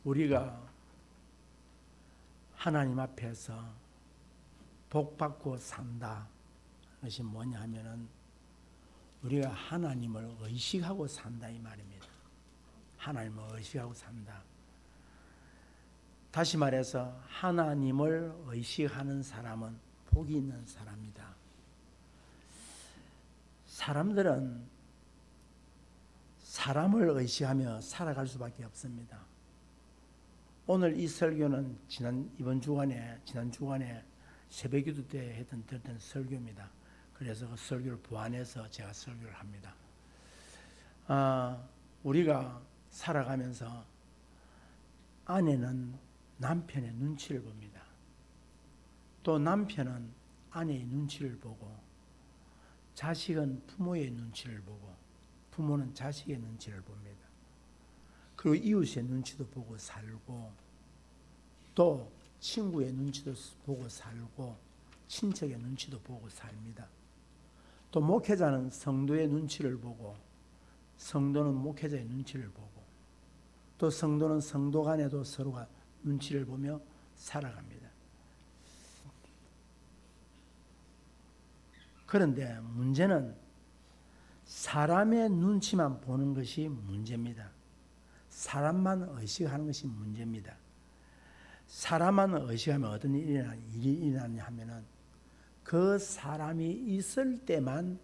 우리가 하나님 앞에서 복받고 산다. 그것이 뭐냐 하면은 우리가 하나님을 의식하고 산다 이 말입니다. 하나님을 의식하고 산다. 다시 말해서 하나님을 의식하는 사람은 복이 있는 사람이다. 사람들은 사람을 의식하며 살아갈 수밖에 없습니다. 오늘 이 설교는 지난 주간에 새벽기도 때 들었던 설교입니다. 그래서 그 설교를 보완해서 제가 설교를 합니다. 우리가 살아가면서 아내는 남편의 눈치를 봅니다. 또 남편은 아내의 눈치를 보고, 자식은 부모의 눈치를 보고, 부모는 자식의 눈치를 봅니다. 그리고 이웃의 눈치도 보고 살고, 또 친구의 눈치도 보고 살고, 친척의 눈치도 보고 삽니다. 또 목회자는 성도의 눈치를 보고, 성도는 목회자의 눈치를 보고, 또 성도는 성도 간에도 서로가 눈치를 보며 살아갑니다. 그런데 문제는 사람의 눈치만 보는 것이 문제입니다. 사람만 의식하는 것이 문제입니다. 사람만 의식하면 어떤 일이 일어나냐 하면은 그 사람이 있을 때만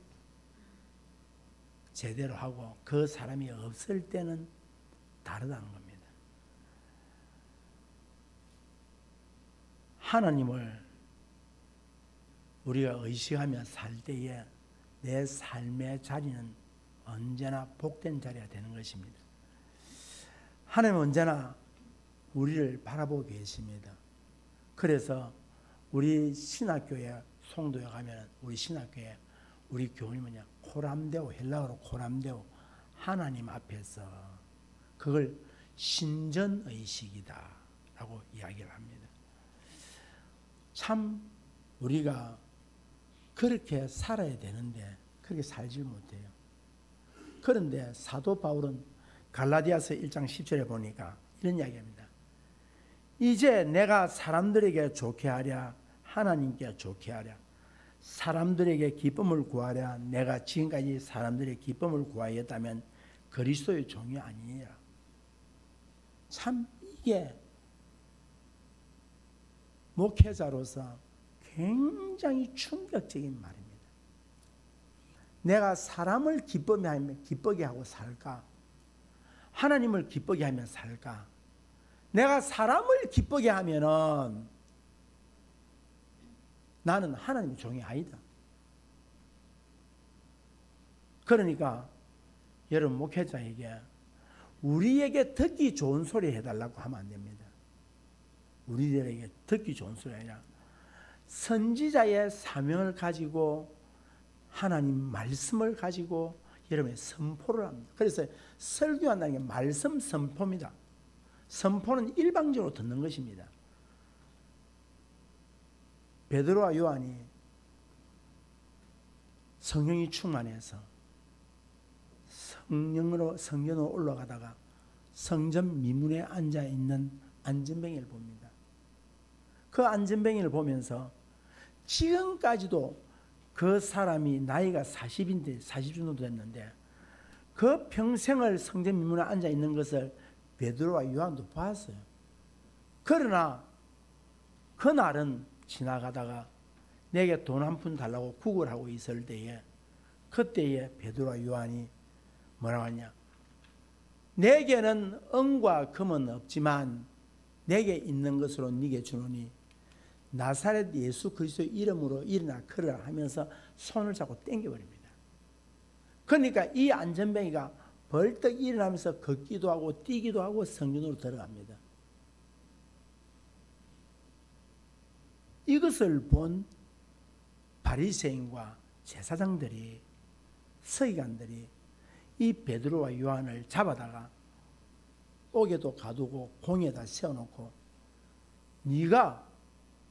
제대로 하고 그 사람이 없을 때는 다르다는 겁니다. 하나님을 우리가 의식하며 살 때에 내 삶의 자리는 언제나 복된 자리가 되는 것입니다. 하나님은 언제나 우리를 바라보고 계십니다. 그래서 우리 신학교에 송도에 가면 우리 신학교에 우리 교훈이 뭐냐? 코람데오, 헬라어로 코람데오, 하나님 앞에서 그걸 신전의식이다 라고 이야기를 합니다. 참 우리가 그렇게 살아야 되는데 그렇게 살지 못해요. 그런데 사도 바울은 갈라디아서 1장 10절에 보니까 이런 이야기합니다. 이제 내가 사람들에게 좋게 하랴 하나님께 좋게 하랴 사람들에게 기쁨을 구하랴 내가 지금까지 사람들의 기쁨을 구하였다면 그리스도의 종이 아니니라. 참 이게 목회자로서 굉장히 충격적인 말입니다. 내가 사람을 기쁘게 하고 살까? 하나님을 기쁘게 하며 살까? 내가 사람을 기쁘게 하면은 나는 하나님의 종이 아니다. 그러니까 여러분 목회자에게 우리에게 듣기 좋은 소리 해달라고 하면 안 됩니다. 우리들에게 듣기 좋은 소리 아니라 선지자의 사명을 가지고 하나님 말씀을 가지고 여러분의 선포를 합니다. 그래서 설교한다는 게 말씀 선포입니다. 선포는 일방적으로 듣는 것입니다. 베드로와 요한이 성령이 충만해서 성전으로 올라가다가 성전 미문에 앉아있는 안전뱅이를 봅니다. 그 안전뱅이를 보면서 지금까지도 그 사람이 나이가 40 정도 됐는데 그 평생을 성전 미문에 앉아있는 것을 베드로와 요한도 봤어요. 그러나 그날은 지나가다가 내게 돈 한 푼 달라고 구걸하고 있을 때에 그때에 베드로와 요한이 뭐라고 하냐? 내게는 은과 금은 없지만 내게 있는 것으로 네게 주노니 나사렛 예수 그리스도의 이름으로 일어나 걸으라 하면서 손을 잡고 당겨버립니다. 그러니까 이 안전뱅이가 벌떡 일어나면서 걷기도 하고 뛰기도 하고 성전으로 들어갑니다. 이것을 본 바리새인과 제사장들이 서기관들이 이 베드로와 요한을 잡아다가 옥에도 가두고 공에다 세워놓고 네가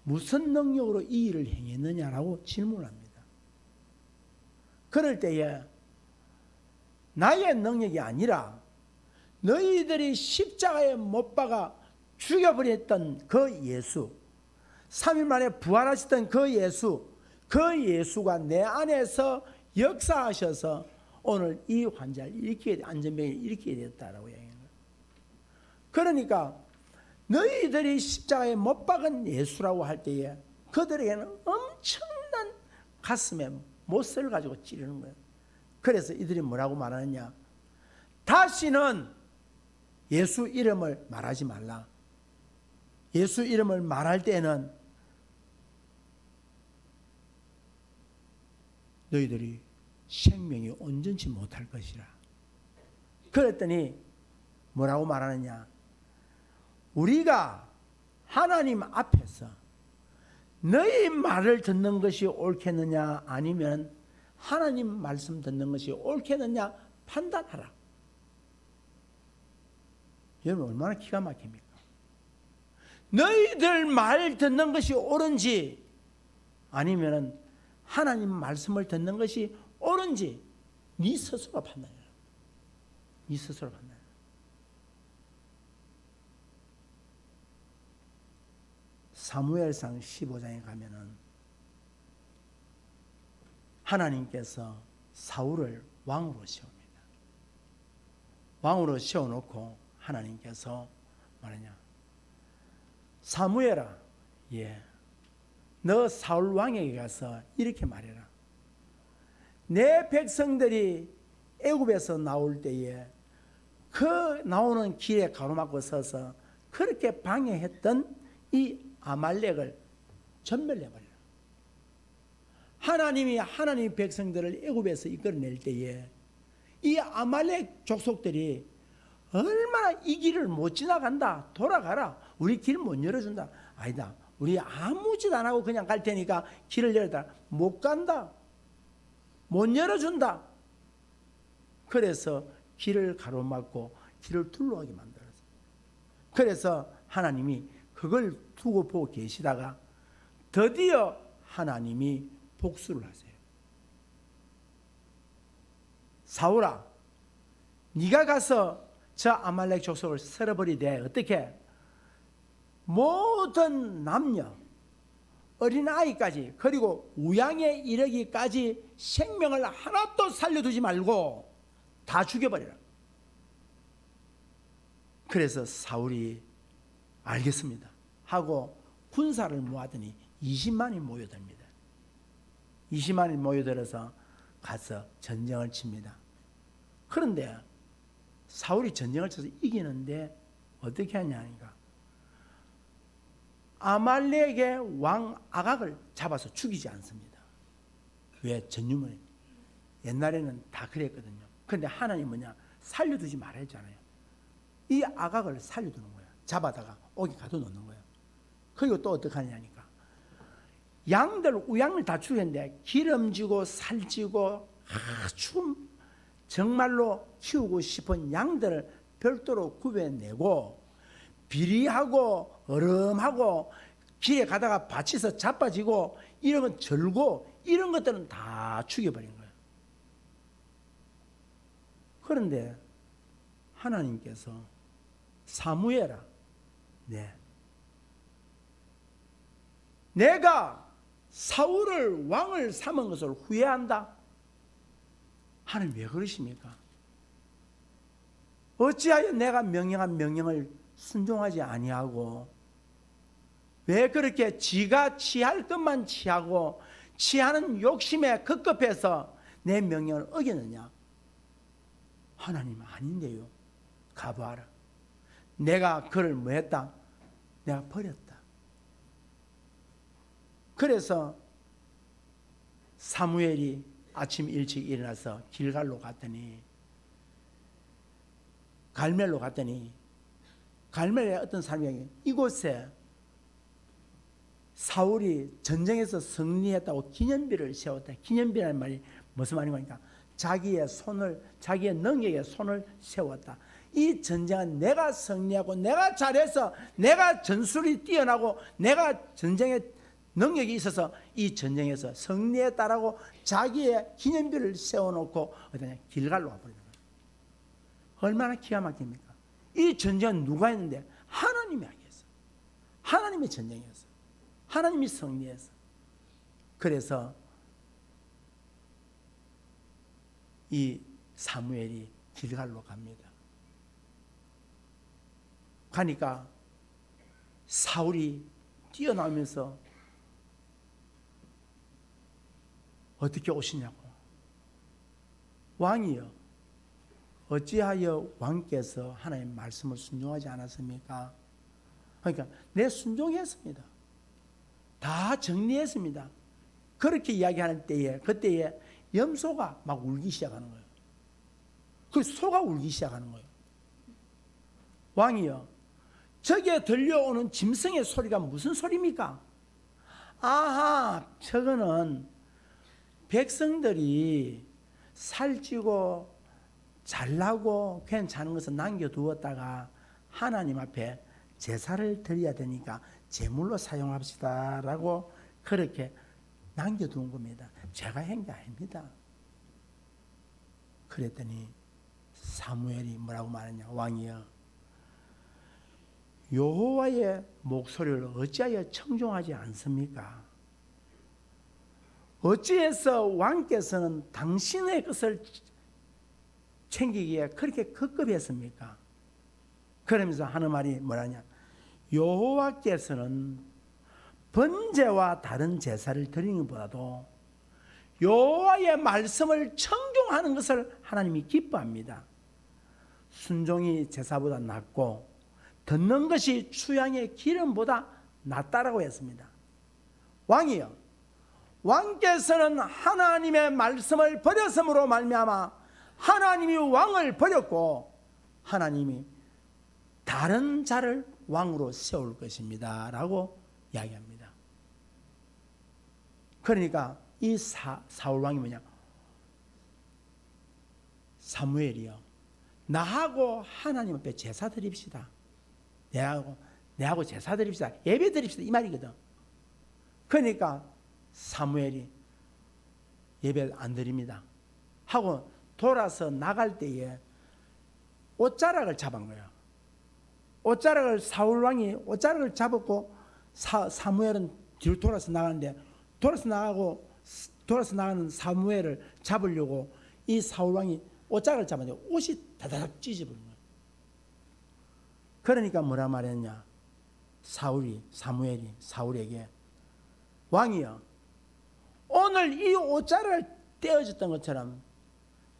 무슨 능력으로 이 일을 행했느냐라고 질문합니다. 그럴 때에 나의 능력이 아니라 너희들이 십자가에 못 박아 죽여버렸던 그 예수, 3일 만에 부활하셨던 그 예수, 그 예수가 내 안에서 역사하셔서 오늘 이 환자를 일으키게, 안전병을 일으키게 되었다라고 얘기해요. 그러니까 너희들이 십자가에 못 박은 예수라고 할 때에 그들에게는 엄청난 가슴에 못을 가지고 찌르는 거예요. 그래서 이들이 뭐라고 말하느냐? 다시는 예수 이름을 말하지 말라. 예수 이름을 말할 때는 너희들이 생명이 온전치 못할 것이라. 그랬더니 뭐라고 말하느냐? 우리가 하나님 앞에서 너희 말을 듣는 것이 옳겠느냐 아니면 하나님 말씀 듣는 것이 옳겠느냐 판단하라. 여러분 얼마나 기가 막힙니까? 너희들 말 듣는 것이 옳은지 아니면 하나님 말씀을 듣는 것이 옳은지 네 스스로 판단해라. 네 스스로 판단해라. 사무엘상 15장에 가면은 하나님께서 사울을 왕으로 세웁니다. 왕으로 세워놓고 하나님께서 말하냐? 사무엘아, 너 사울 왕에게 가서 이렇게 말해라. 내 백성들이 애굽에서 나올 때에 그 나오는 길에 가로막고 서서 그렇게 방해했던 이 아말렉을 전멸해버리라. 하나님이 하나님 백성들을 애굽에서 이끌어낼 때에 이 아말렉 족속들이 얼마나 이 길을 못 지나간다, 돌아가라, 우리 길 못 열어준다. 아니다, 우리 아무 짓 안 하고 그냥 갈 테니까 길을 열어달라. 못 간다, 못 열어준다. 그래서 길을 가로막고 길을 둘러가게 만들었어요. 그래서 하나님이 그걸 두고 보고 계시다가 드디어 하나님이 복수를 하세요. 사울아, 네가 가서 저 아말렉 족속을 쓸어버리되 어떻게? 모든 남녀, 어린아이까지 그리고 우양에 이르기까지 생명을 하나도 살려두지 말고 다 죽여버리라. 그래서 사울이 알겠습니다 하고 군사를 모아더니 20만이 모여듭니다. 20만이 모여들어서 가서 전쟁을 칩니다. 그런데 사울이 전쟁을 쳐서 이기는데 어떻게 하냐니까 아말렉의 왕 아각을 잡아서 죽이지 않습니다. 왜? 전유물. 옛날에는 다 그랬거든요. 그런데 하나님 뭐냐? 살려두지 말아 했잖아요. 이 아각을 살려두는 거야. 잡아다가 옥에 가둬놓는 거예요. 그리고 또 어떻게 하냐니까 양들, 우양을 다 죽였는데 기름지고 살찌고 아주 정말로 키우고 싶은 양들을 별도로 구별내고 비리하고 얼음하고 길에 가다가 밭에서 자빠지고 이런 건 절고 이런 것들은 다 죽여버린 거예요. 그런데 하나님께서 사무엘아, 내가 사울을 왕을 삼은 것을 후회한다. 하나님 왜 그러십니까? 어찌하여 내가 명령한 명령을 순종하지 아니하고 왜 그렇게 지가 취할 것만 취하고 취하는 욕심에 급급해서 내 명령을 어기느냐? 하나님 아닌데요. 가봐라. 내가 그를 뭐 했다? 내가 버렸다. 그래서 사무엘이 아침 일찍 일어나서 길갈로 갔더니 갈멜로 갔더니 갈멜에 어떤 사람이 이곳에 사울이 전쟁에서 승리했다고 기념비를 세웠다. 기념비라는 말이 무슨 말인가? 자기의 손을, 자기의 능력에 손을 세웠다. 이 전쟁은 내가 승리하고 내가 잘해서 내가 전술이 뛰어나고 내가 전쟁에 능력이 있어서 이 전쟁에서 승리했다라고 자기의 기념비를 세워놓고 어디냐? 길갈로 와버리는 거예요. 얼마나 기가 막힙니까? 이 전쟁은 누가 했는데? 하나님이 하겠어요. 하나님의 전쟁이었어요. 하나님이 승리했어요. 그래서 이 사무엘이 길갈로 갑니다. 가니까 사울이 뛰어나오면서 어떻게 오시냐고. 왕이여, 어찌하여 왕께서 하나님의 말씀을 순종하지 않았습니까? 그러니까 내 순종했습니다. 다 정리했습니다. 그렇게 이야기하는 때에 그때에 염소가 막 울기 시작하는 거예요. 그 소가 울기 시작하는 거예요. 왕이여, 저기에 들려오는 짐승의 소리가 무슨 소리입니까? 아하, 저거는 백성들이 살찌고 잘나고 괜찮은 것을 남겨두었다가 하나님 앞에 제사를 드려야 되니까 제물로 사용합시다 라고 그렇게 남겨둔 겁니다. 제가 한 게 아닙니다. 그랬더니 사무엘이 뭐라고 말하냐. 왕이여, 여호와의 목소리를 어찌하여 청종하지 않습니까? 어찌해서 왕께서는 당신의 것을 챙기기에 그렇게 급급했습니까? 그러면서 하는 말이 뭐라냐. 여호와께서는 번제와 다른 제사를 드리는 것보다도 여호와의 말씀을 청종하는 것을 하나님이 기뻐합니다. 순종이 제사보다 낫고 듣는 것이 추양의 기름보다 낫다라고 했습니다. 왕이여, 왕께서는 하나님의 말씀을 버렸음으로 말미암아 하나님이 왕을 버렸고 하나님이 다른 자를 왕으로 세울 것입니다 라고 이야기합니다. 그러니까 이 사울 왕이 뭐냐, 사무엘이요, 나하고 하나님 앞에 제사 드립시다. 내하고 제사 드립시다. 예배 드립시다. 이 말이거든. 그러니까 사무엘이 예배 안 드립니다 하고 돌아서 나갈 때에 옷자락을 잡은 거예요. 옷자락을 사울 왕이 옷자락을 잡았고 사무엘은 뒤로 돌아서 나가는데 돌아서 나가는 사무엘을 잡으려고 이 사울 왕이 옷자락을 잡았는데 옷이 다다닥 찢어버린 거예요. 그러니까 뭐라 말했냐. 사무엘이 사울에게 왕이여, 오늘 이 옷자락을 떼어줬던 것처럼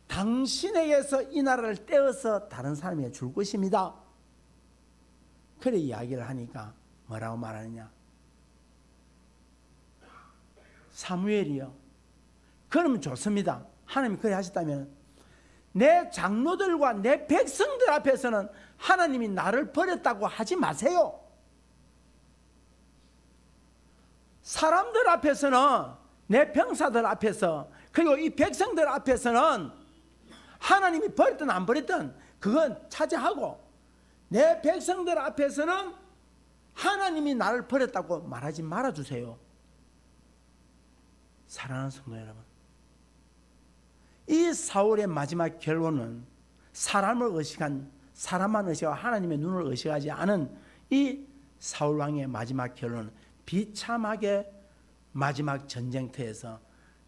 당신에게서 이 나라를 떼어서 다른 사람에게 줄 것입니다. 그래 이야기를 하니까 뭐라고 말하느냐. 사무엘이요, 그러면 좋습니다. 하나님이 그래 하셨다면 내 장로들과 내 백성들 앞에서는 하나님이 나를 버렸다고 하지 마세요. 사람들 앞에서는, 내 병사들 앞에서, 그리고 이 백성들 앞에서는 하나님이 버렸든 안 버렸든 그건 차지하고, 내 백성들 앞에서는 하나님이 나를 버렸다고 말하지 말아주세요. 사랑하는 성도 여러분, 이 사울의 마지막 결론은 사람만 의식하고 하나님의 눈을 의식하지 않은 이 사울 왕의 마지막 결론은 비참하게 마지막 전쟁터에서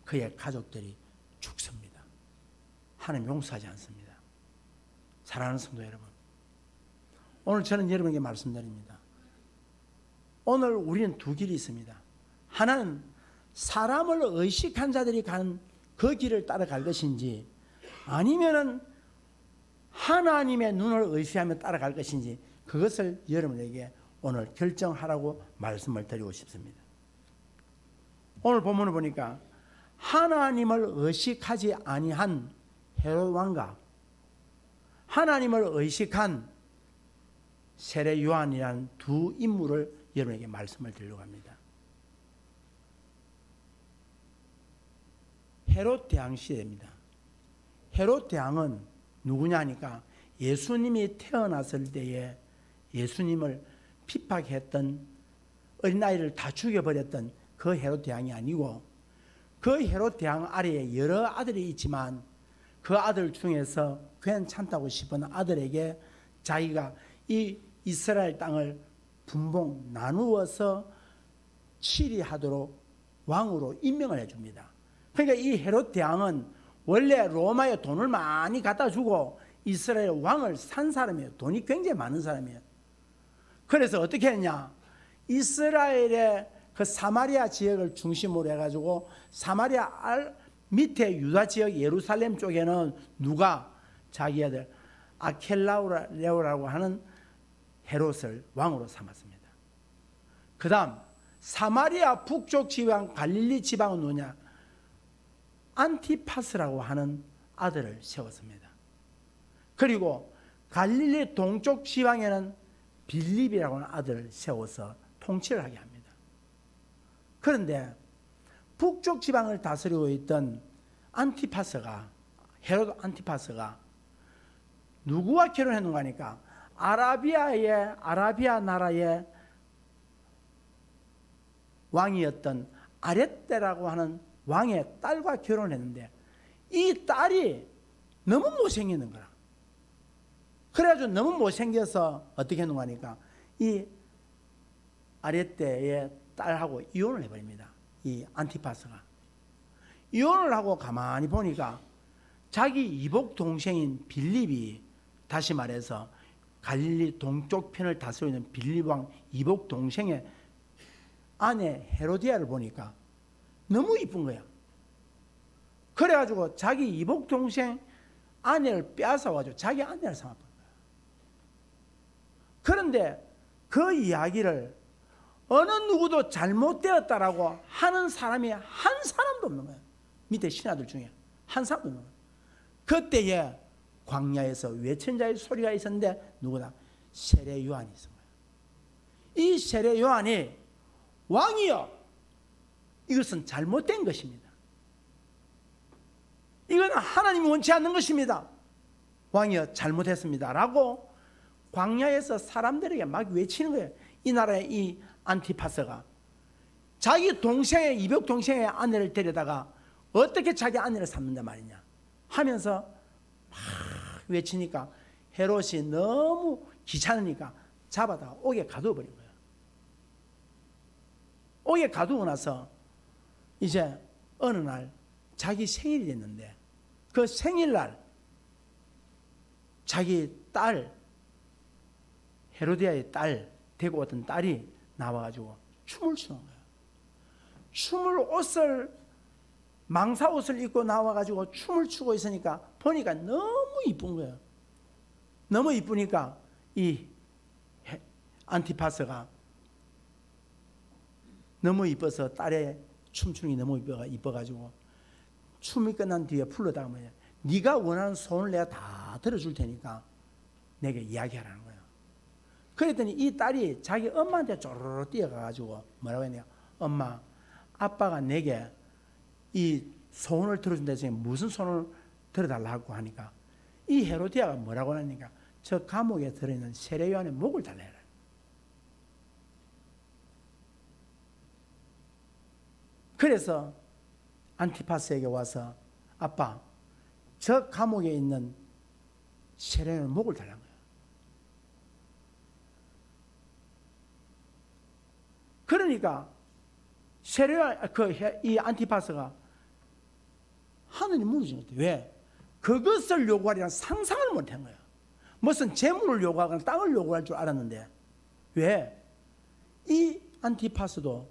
그의 가족들이 죽습니다. 하나님 용서하지 않습니다. 사랑하는 성도 여러분, 오늘 저는 여러분에게 말씀드립니다. 오늘 우리는 두 길이 있습니다. 하나는 사람을 의식한 자들이 가는 그 길을 따라갈 것인지, 아니면은 하나님의 눈을 의식하며 따라갈 것인지, 그것을 여러분에게 오늘 결정하라고 말씀을 드리고 싶습니다. 오늘 본문을 보니까 하나님을 의식하지 아니한 헤롯 왕과 하나님을 의식한 세례 요한이라는 두 인물을 여러분에게 말씀을 드리려고 합니다. 헤롯 대왕 시대입니다. 헤롯 대왕은 누구냐니까 예수님이 태어났을 때에 예수님을 핍박했던, 어린아이를 다 죽여버렸던 그 헤롯 대왕이 아니고, 그 헤롯 대왕 아래에 여러 아들이 있지만 그 아들 중에서 괜찮다고 싶은 아들에게 자기가 이 이스라엘 땅을 분봉 나누어서 치리하도록 왕으로 임명을 해줍니다. 그러니까 이 헤롯 대왕은 원래 로마에 돈을 많이 갖다 주고 이스라엘 왕을 산 사람이에요. 돈이 굉장히 많은 사람이에요. 그래서 어떻게 했냐? 이스라엘의 그 사마리아 지역을 중심으로 해가지고 사마리아 밑에 유다 지역 예루살렘 쪽에는 누가 자기 아들 아켈라오라고 하는 헤롯을 왕으로 삼았습니다. 그 다음 사마리아 북쪽 지방 갈릴리 지방은 누구냐? 안티파스라고 하는 아들을 세웠습니다. 그리고 갈릴리 동쪽 지방에는 빌립이라고 하는 아들을 세워서 통치를 하게 합니다. 그런데 북쪽 지방을 다스리고 있던 헤롯 안티파스가 누구와 결혼했는가 하니까 아라비아 나라의 왕이었던 아렛데라고 하는 왕의 딸과 결혼했는데 이 딸이 너무 못생기는 거라. 그래가지고 너무 못생겨서 어떻게 했는가 하니까 이 아렛데의 딸하고 이혼을 해버립니다. 이 안티파스가 이혼을 하고 가만히 보니까 자기 이복 동생인 빌립이, 다시 말해서 갈릴리 동쪽 편을 다스리는 빌립 왕 이복 동생의 아내 헤로디아를 보니까 너무 이쁜 거야. 그래가지고 자기 이복 동생 아내를 빼앗아가지고 자기 아내를 삼아버린 거야. 그런데 그 이야기를 어느 누구도 잘못되었다라고 하는 사람이 한 사람도 없는 거예요. 밑에 신하들 중에 한 사람도 없는 거예요. 그때에 광야에서 외친 자의 소리가 있었는데 누구다? 세례 요한이 있은 거예요. 이 세례 요한이 왕이여, 이것은 잘못된 것입니다. 이건 하나님이 원치 않는 것입니다. 왕이여, 잘못했습니다 라고 광야에서 사람들에게 막 외치는 거예요. 이 나라의 이 안티파스가 자기 동생의 이복 동생의 아내를 데려다가 어떻게 자기 아내를 삼는단 말이냐 하면서 막 외치니까 헤롯이 너무 귀찮으니까 잡아다가 옥에 가두어버린 거예요. 옥에 가두고 나서 이제 어느 날 자기 생일이 됐는데 그 생일날 자기 딸 헤로디아의 딸 데리고 왔던 딸이 나와가지고 춤을 추는 거예요. 망사 옷을 입고 나와가지고 춤을 추고 있으니까 보니까 너무 이쁜 거예요. 너무 이쁘니까 이 안티파스가 너무 이뻐서 딸의 춤추는 게 너무 이뻐가지고 춤이 끝난 뒤에 불러다가 뭐냐, 네가 원하는 소원을 내가 다 들어줄 테니까 내게 이야기하라는 거예요. 그랬더니 이 딸이 자기 엄마한테 쪼르르 뛰어가가지고 뭐라고 했냐, 엄마, 아빠가 내게 이 소원을 들어준다 해서 무슨 소원을 들어달라고 하니까 이 헤로디아가 뭐라고 하니까 저 감옥에 들어있는 세례 요한의 목을 달래라. 그래서 안티파스에게 와서 아빠, 저 감옥에 있는 세례 요한의 목을 달라는 거예요. 그러니까 이 안티파스가 하늘이 무너진 거예요. 왜? 그것을 요구하리라는 상상을 못한 거예요. 무슨 재물을 요구하거나 땅을 요구할 줄 알았는데 왜? 이 안티파스도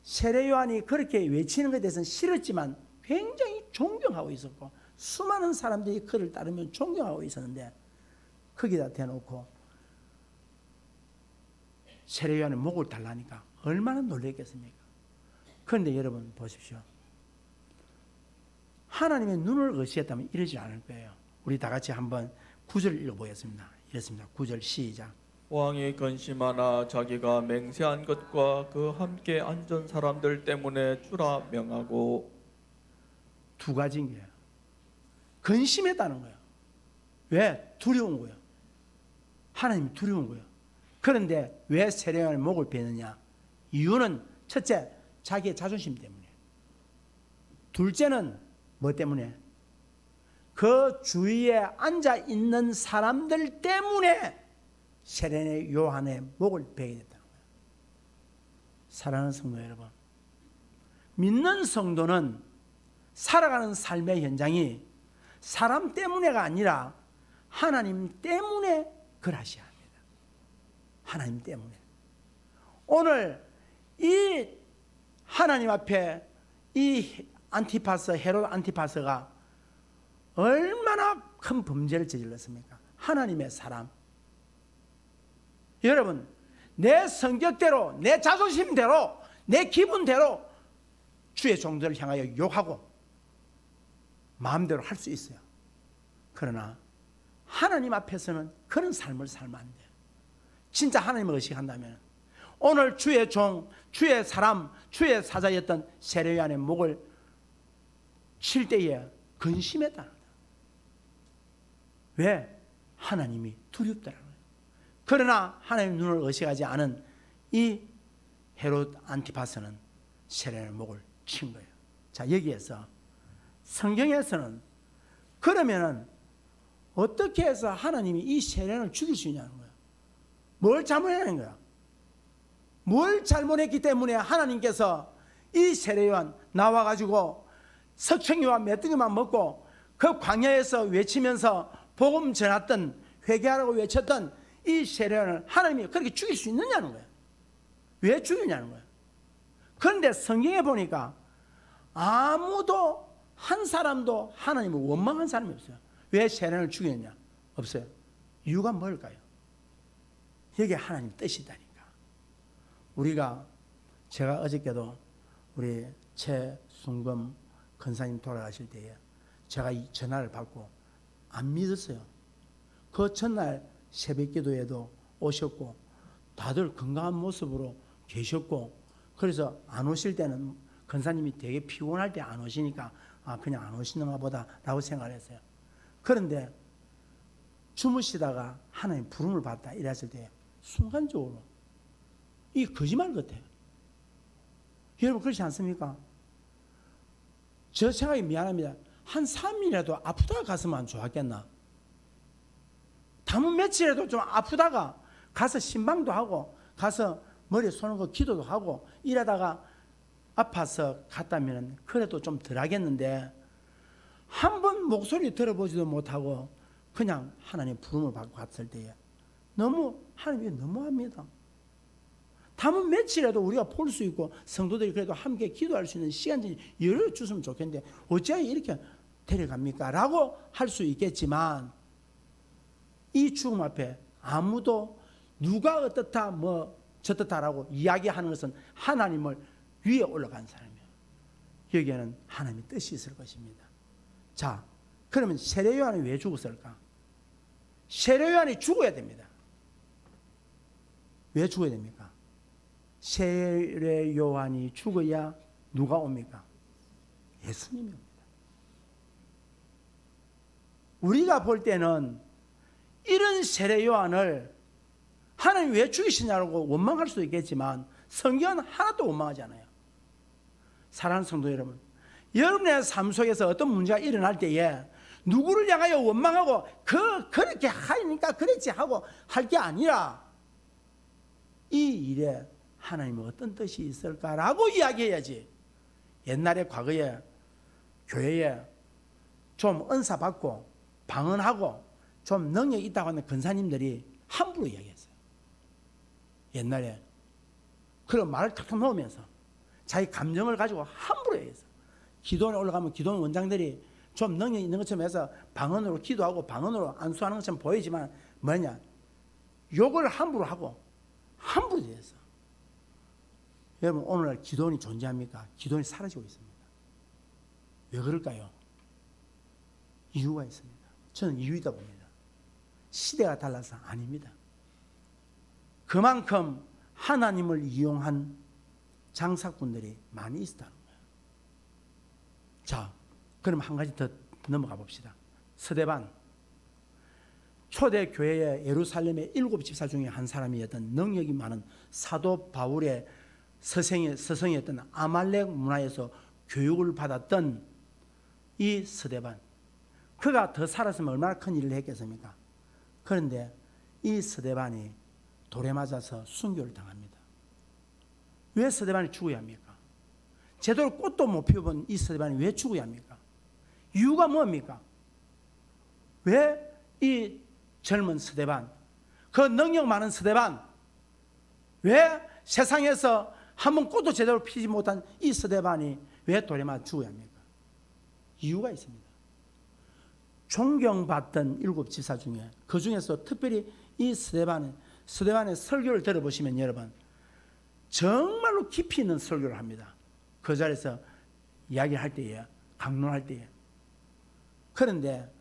세례 요한이 그렇게 외치는 것에 대해서는 싫었지만 굉장히 존경하고 있었고 수많은 사람들이 그를 따르면 존경하고 있었는데 거기다 대놓고 세례 요한의 목을 달라니까 얼마나 놀랐겠습니까? 그런데 여러분 보십시오. 하나님의 눈을 의시했다면 이러지 않을 거예요. 우리 다 같이 한번 9절 읽어보겠습니다. 이렇습니다. 9절 시작. 왕이 근심하나 자기가 맹세한 것과 그 함께 앉은 사람들 때문에 주라 명하고. 두 가지인 거예요. 근심했다는 거예요. 왜? 두려운 거예요. 하나님이 두려운 거예요. 그런데 왜 세례 요한의 목을 베느냐? 이유는 첫째, 자기의 자존심 때문에. 둘째는 뭐 때문에? 그 주위에 앉아 있는 사람들 때문에 세례 요한의 목을 베게 됐다는 거예요. 사랑하는 성도 여러분, 믿는 성도는 살아가는 삶의 현장이 사람 때문에가 아니라 하나님 때문에 그러하셔야 합니다. 하나님 때문에. 오늘 이 하나님 앞에 이 안티파스, 헤롯 안티파스가 얼마나 큰 범죄를 저질렀습니까? 하나님의 사람. 여러분, 내 성격대로, 내 자존심대로, 내 기분대로 주의 종들을 향하여 욕하고 마음대로 할 수 있어요. 그러나 하나님 앞에서는 그런 삶을 살면 안 돼요. 진짜 하나님을 의식한다면 오늘 주의 종, 주의 사람, 주의 사자였던 세례 요한의 목을 칠 때에 근심했다는 거예요. 왜? 하나님이 두렵더라는 거예요. 그러나 하나님 눈을 의식하지 않은 이 헤롯 안티파스는 세례의 목을 친 거예요. 자, 여기에서 성경에서는 그러면은 어떻게 해서 하나님이 이 세례를 죽일 수 있냐는 거예요. 뭘 잘못했는 거야? 뭘 잘못했기 때문에 하나님께서 이 세례 요한 나와가지고 석청이와 메뚜기만 먹고 그 광야에서 외치면서 복음 전했던, 회개하라고 외쳤던 이 세례 요한을 하나님이 그렇게 죽일 수 있느냐는 거예요. 왜 죽이냐는 거예요. 그런데 성경에 보니까 아무도 한 사람도 하나님을 원망한 사람이 없어요. 왜 세례를 죽였냐? 없어요. 이유가 뭘까요? 여기에 하나님 뜻이 있다니까. 제가 어저께도 우리 최순금 권사님 돌아가실 때에 제가 이 전화를 받고 안 믿었어요. 그 전날 새벽 기도에도 오셨고 다들 건강한 모습으로 계셨고, 그래서 안 오실 때는 권사님이 되게 피곤할 때 안 오시니까 그냥 안 오시는가 보다 라고 생각을 했어요. 그런데 주무시다가 하나님 부름을 받다 이랬을 때 순간적으로 이 거짓말 같아요. 여러분 그렇지 않습니까? 저 생각이 미안합니다. 한 3일이라도 아프다가 갔으면 좋았겠나? 담은 며칠이라도 좀 아프다가 가서 신방도 하고 가서 머리에 손을 거 기도도 하고 이러다가 아파서 갔다면 그래도 좀 덜 하겠는데 한 번 목소리 들어보지도 못하고 그냥 하나님 부름을 받고 갔을 때에 하나님이 너무합니다. 담은 며칠이라도 우리가 볼 수 있고 성도들이 그래도 함께 기도할 수 있는 시간 좀 열어주시면 좋겠는데 어찌하여 이렇게 데려갑니까? 라고 할 수 있겠지만 이 죽음 앞에 아무도 누가 어떻다 저렇다라고 이야기하는 것은 하나님을 위에 올라간 사람이에요. 여기에는 하나님의 뜻이 있을 것입니다. 자, 그러면 세례 요한이 왜 죽었을까? 세례 요한이 죽어야 됩니다. 왜 죽어야 됩니까? 세례 요한이 죽어야 누가 옵니까? 예수님이 옵니다. 우리가 볼 때는 이런 세례 요한을 하나님 왜 죽이시냐고 원망할 수도 있겠지만 성경은 하나도 원망하지 않아요. 사랑하는 성도 여러분, 여러분의 삶 속에서 어떤 문제가 일어날 때에 누구를 향하여 원망하고 그렇게 하니까 그랬지 하고 할 게 아니라 이 일에 하나님은 어떤 뜻이 있을까라고 이야기해야지. 옛날에 과거에 교회에 좀 은사 받고 방언하고 좀 능력이 있다고 하는 권사님들이 함부로 이야기했어요. 옛날에 그런 말을 탁탁 놓으면서 자기 감정을 가지고 함부로 얘기했어요. 기도원에 올라가면 기도원 원장들이 좀 능력이 있는 것처럼 해서 방언으로 기도하고 방언으로 안수하는 것처럼 보이지만 뭐냐? 욕을 함부로 하고 함부로 대해서. 여러분 오늘날 기도원이 존재합니까? 기도원이 사라지고 있습니다. 왜 그럴까요? 이유가 있습니다. 저는 이유이다 봅니다. 시대가 달라서 아닙니다. 그만큼 하나님을 이용한 장사꾼들이 많이 있었다는 거예요. 자, 그럼 한 가지 더 넘어가 봅시다. 스데반, 초대 교회의 예루살렘의 7 집사 중에 한 사람이었던 능력이 많은 사도 바울의 서성이었던 아말렉 문화에서 교육을 받았던 이 스데반, 그가 더 살았으면 얼마나 큰 일을 했겠습니까? 그런데 이 스데반이 돌에 맞아서 순교를 당합니다. 왜 스데반이 죽어야 합니까? 제대로 꽃도 못 피워본 이 스데반이 왜 죽어야 합니까? 이유가 뭡니까? 왜 이 젊은 스데반, 그 능력 많은 스데반, 왜 세상에서 한번 꽃도 제대로 피지 못한 이 스데반이 왜 돌에 맞아 죽어야 합니까? 이유가 있습니다. 존경받던 7 지사 중에 그 중에서 특별히 이 스데반의 설교를 들어보시면 여러분 정말로 깊이 있는 설교를 합니다. 그 자리에서 이야기할 때에, 강론할 때에. 그런데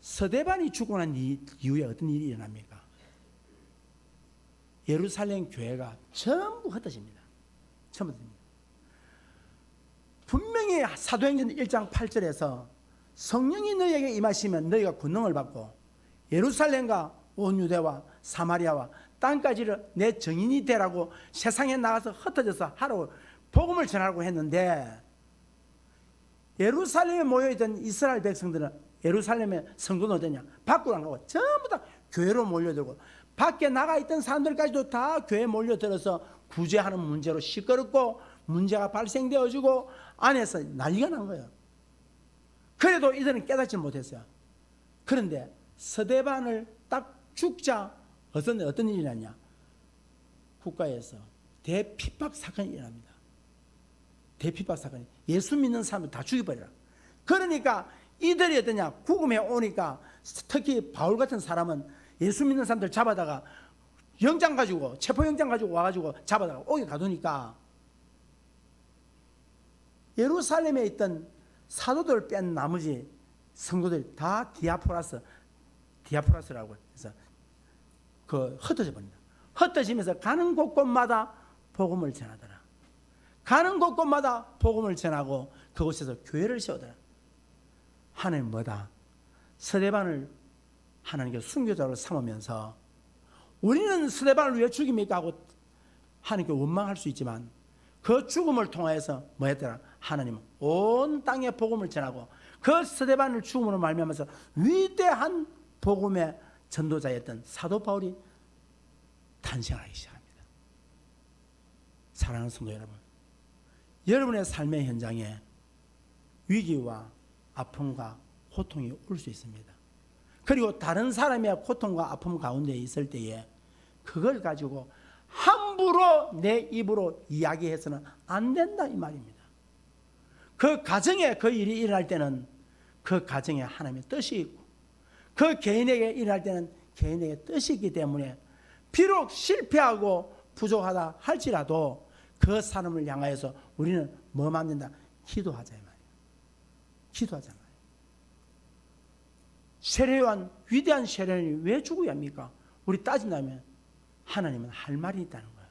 스데반이 죽고 난 이후에 어떤 일이 일어납니까? 예루살렘 교회가 전부 흩어집니다. 전부 흩어집니다. 분명히 사도행전 1장 8절에서 성령이 너희에게 임하시면 너희가 권능을 받고 예루살렘과 온 유대와 사마리아와 땅까지를 내 증인이 되라고 세상에 나가서 흩어져서 하라고 복음을 전하라고 했는데, 예루살렘에 모여있던 이스라엘 백성들은 예루살렘의 성도는 어떠냐? 밖으로 안 가고 전부 다 교회로 몰려들고, 밖에 나가 있던 사람들까지도 다 교회에 몰려들어서 구제하는 문제로 시끄럽고 문제가 발생되어지고 안에서 난리가 난 거예요. 그래도 이들은 깨닫지 못했어요. 그런데 스데반을 딱 죽자 어떤 일이 일어났냐? 국가에서 대핍박 사건이 일어납니다. 대핍박 사건이. 예수 믿는 사람을 다 죽여버리라. 그러니까 이들이 어떠냐? 구금해 오니까 특히 바울 같은 사람은 예수 믿는 사람들 잡아다가 영장 가지고, 체포영장 가지고 와가지고 잡아다가 오게 가두니까 예루살렘에 있던 사도들 뺀 나머지 성도들이 다 디아포라스라고 해서 흩어져 버린다. 흩어지면서 가는 곳곳마다 복음을 전하더라. 가는 곳곳마다 복음을 전하고 그곳에서 교회를 세우더라. 하나님 뭐다? 스데반을 하나님께 순교자로 삼으면서 우리는 스데반을 왜 죽입니까? 하고 하나님께 원망할 수 있지만 그 죽음을 통하여서 뭐 했더라? 하나님은 온 땅에 복음을 전하고 그 스데반을 죽음으로 말미암아서 위대한 복음의 전도자였던 사도 바울이 탄생하기 시작합니다. 사랑하는 성도 여러분, 여러분의 삶의 현장에 위기와 아픔과 고통이 올 수 있습니다. 그리고 다른 사람의 고통과 아픔 가운데 있을 때에 그걸 가지고 함부로 내 입으로 이야기해서는 안 된다 이 말입니다. 그 가정에 그 일이 일어날 때는 그 가정에 하나님의 뜻이 있고 그 개인에게 일어날 때는 개인에게 뜻이 있기 때문에 비록 실패하고 부족하다 할지라도 그 사람을 향하여서 우리는 뭐만 된다? 기도하자 이 말이에요. 기도하자 말이에요. 세례요한, 위대한 세례요한이 왜 죽어야 합니까? 우리 따진다면 하나님은 할 말이 있다는 거예요.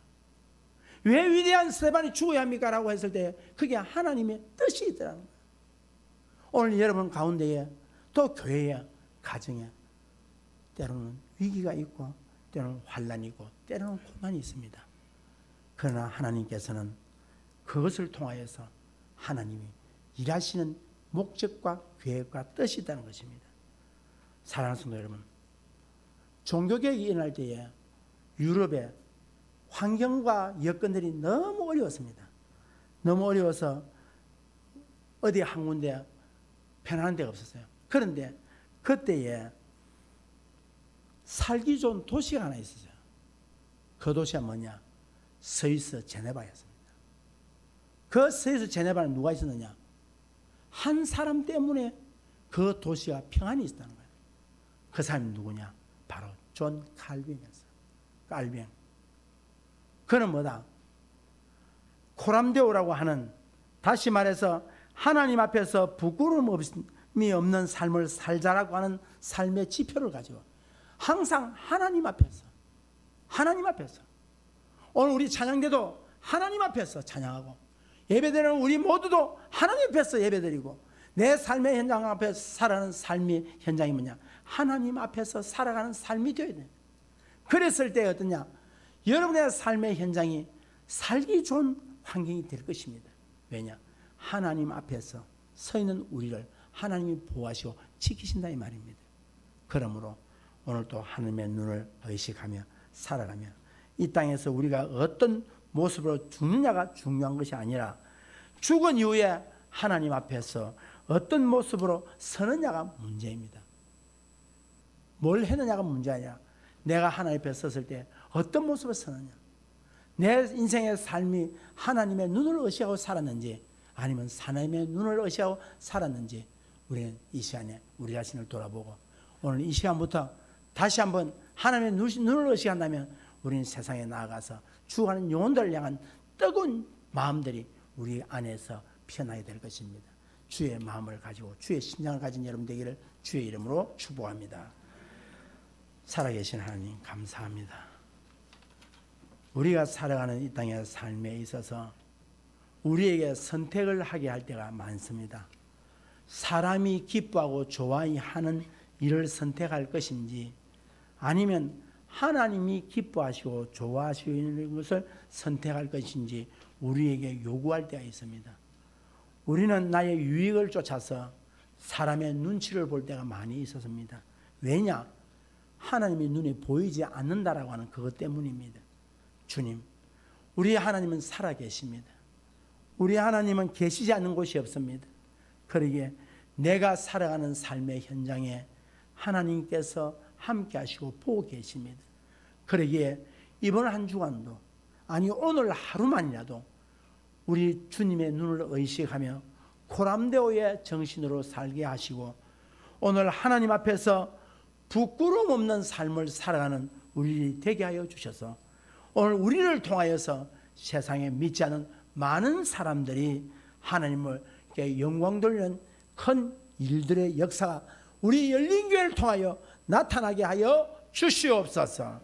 왜 위대한 스데반이 죽어야 합니까? 라고 했을 때 그게 하나님의 뜻이 있다는 거예요. 오늘 여러분 가운데에 또 교회에, 가정에 때로는 위기가 있고 때로는 환난이 있고 때로는 고난이 있습니다. 그러나 하나님께서는 그것을 통하여서 하나님이 일하시는 목적과 계획과 뜻이 있다는 것입니다. 사랑하는 성도 여러분, 종교개혁이 일어날 때에 유럽의 환경과 여건들이 너무 어려웠습니다. 너무 어려워서 어디 한 군데 편안한 데가 없었어요. 그런데 그때에 살기 좋은 도시가 하나 있었어요. 그 도시가 뭐냐? 스위스 제네바였습니다. 그 스위스 제네바는 누가 있었느냐? 한 사람 때문에 그 도시가 평안이 있었다는 거예요. 그 사람이 누구냐? 바로 존 칼빈이었어요. 칼빈. 그는 뭐다? 코람데오라고 하는, 다시 말해서 하나님 앞에서 부끄러움이 없는 삶을 살자라고 하는 삶의 지표를 가지고 항상 하나님 앞에서 오늘 우리 찬양대도 하나님 앞에서 찬양하고 예배드리는 우리 모두도 하나님 앞에서 예배드리고 내 삶의 현장 앞에서 살아가는 삶의 현장이 뭐냐? 하나님 앞에서 살아가는 삶이 되어야 돼. 그랬을 때 어떠냐? 여러분의 삶의 현장이 살기 좋은 환경이 될 것입니다. 왜냐? 하나님 앞에서 서 있는 우리를 하나님이 보호하시고 지키신다 이 말입니다. 그러므로 오늘 또 하나님의 눈을 의식하며 살아가며 이 땅에서 우리가 어떤 모습으로 죽느냐가 중요한 것이 아니라 죽은 이후에 하나님 앞에서 어떤 모습으로 서느냐가 문제입니다. 뭘 했느냐가 문제 아니라 내가 하나님 앞에 섰을 때 어떤 모습으로 서느냐, 내 인생의 삶이 하나님의 눈을 의식하고 살았는지 아니면 하나님의 눈을 의식하고 살았는지 우리는 이 시간에 우리 자신을 돌아보고 오늘 이 시간부터 다시 한번 하나님의 눈을 의식한다면 우리는 세상에 나아가서 죽어가는 영혼들을 향한 뜨거운 마음들이 우리 안에서 피어나게 될 것입니다. 주의 마음을 가지고 주의 심장을 가진 여러분 되기를 주의 이름으로 축복합니다. 살아계신 하나님 감사합니다. 우리가 살아가는 이 땅의 삶에 있어서 우리에게 선택을 하게 할 때가 많습니다. 사람이 기뻐하고 좋아하는 일을 선택할 것인지 아니면 하나님이 기뻐하시고 좋아하시는 것을 선택할 것인지 우리에게 요구할 때가 있습니다. 우리는 나의 유익을 쫓아서 사람의 눈치를 볼 때가 많이 있었습니다. 왜냐? 하나님의 눈에 보이지 않는다라고 하는 그것 때문입니다. 주님, 우리 하나님은 살아계십니다. 우리 하나님은 계시지 않는 곳이 없습니다. 그러기에 내가 살아가는 삶의 현장에 하나님께서 함께 하시고 보고 계십니다. 그러기에 이번 한 주간도 아니 오늘 하루만이라도 우리 주님의 눈을 의식하며 고람되오의 정신으로 살게 하시고 오늘 하나님 앞에서 부끄러움 없는 삶을 살아가는 우리 되게 하여 주셔서 오늘 우리를 통하여서 세상에 믿지 않은 많은 사람들이 하나님을 영광 돌리는 큰 일들의 역사가 우리 열린교회를 통하여 나타나게 하여 주시옵소서.